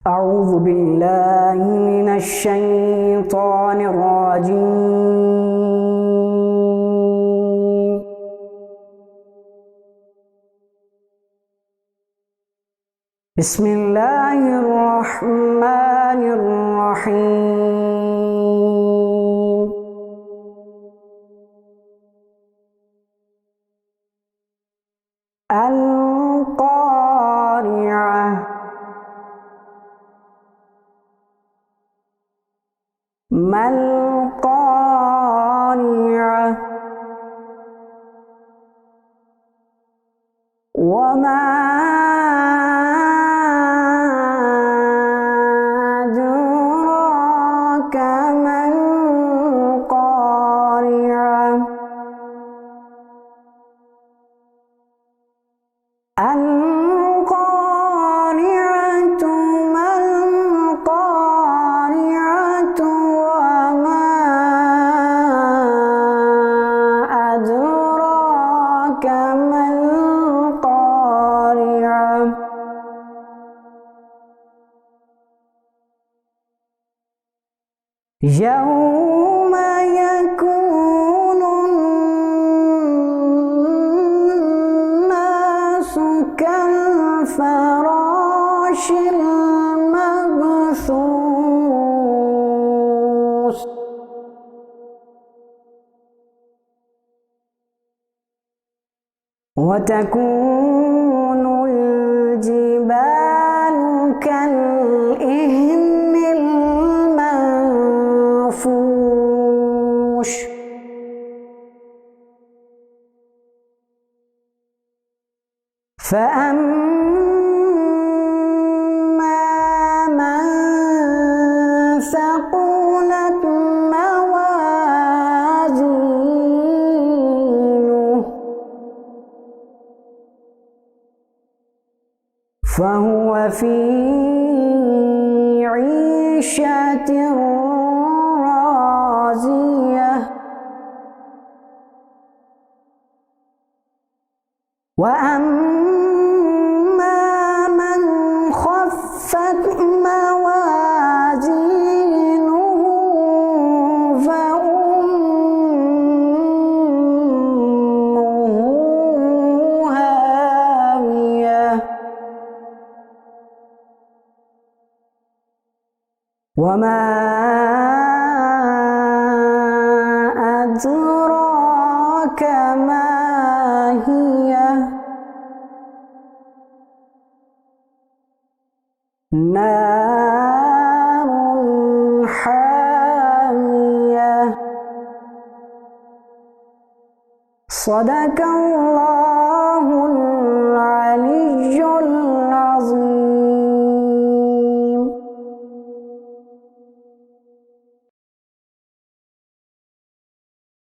أعوذ بالله من الشيطان الرجيم. بسم الله الرحمن الرحيم. القارعة ما القارعة وما أدراك ما القارعة القارعة ما القارعة وما أدراك ما القارعة يوم يكون الناس كالفراش المبثوث وتكون الجبال كالإهن المنفوش فأما من ثقلت موازينه فهو في عيشة راضية وأما من خفت موازينه فأمه هاوية وما أدراك ما هي نار حامية. صدق الله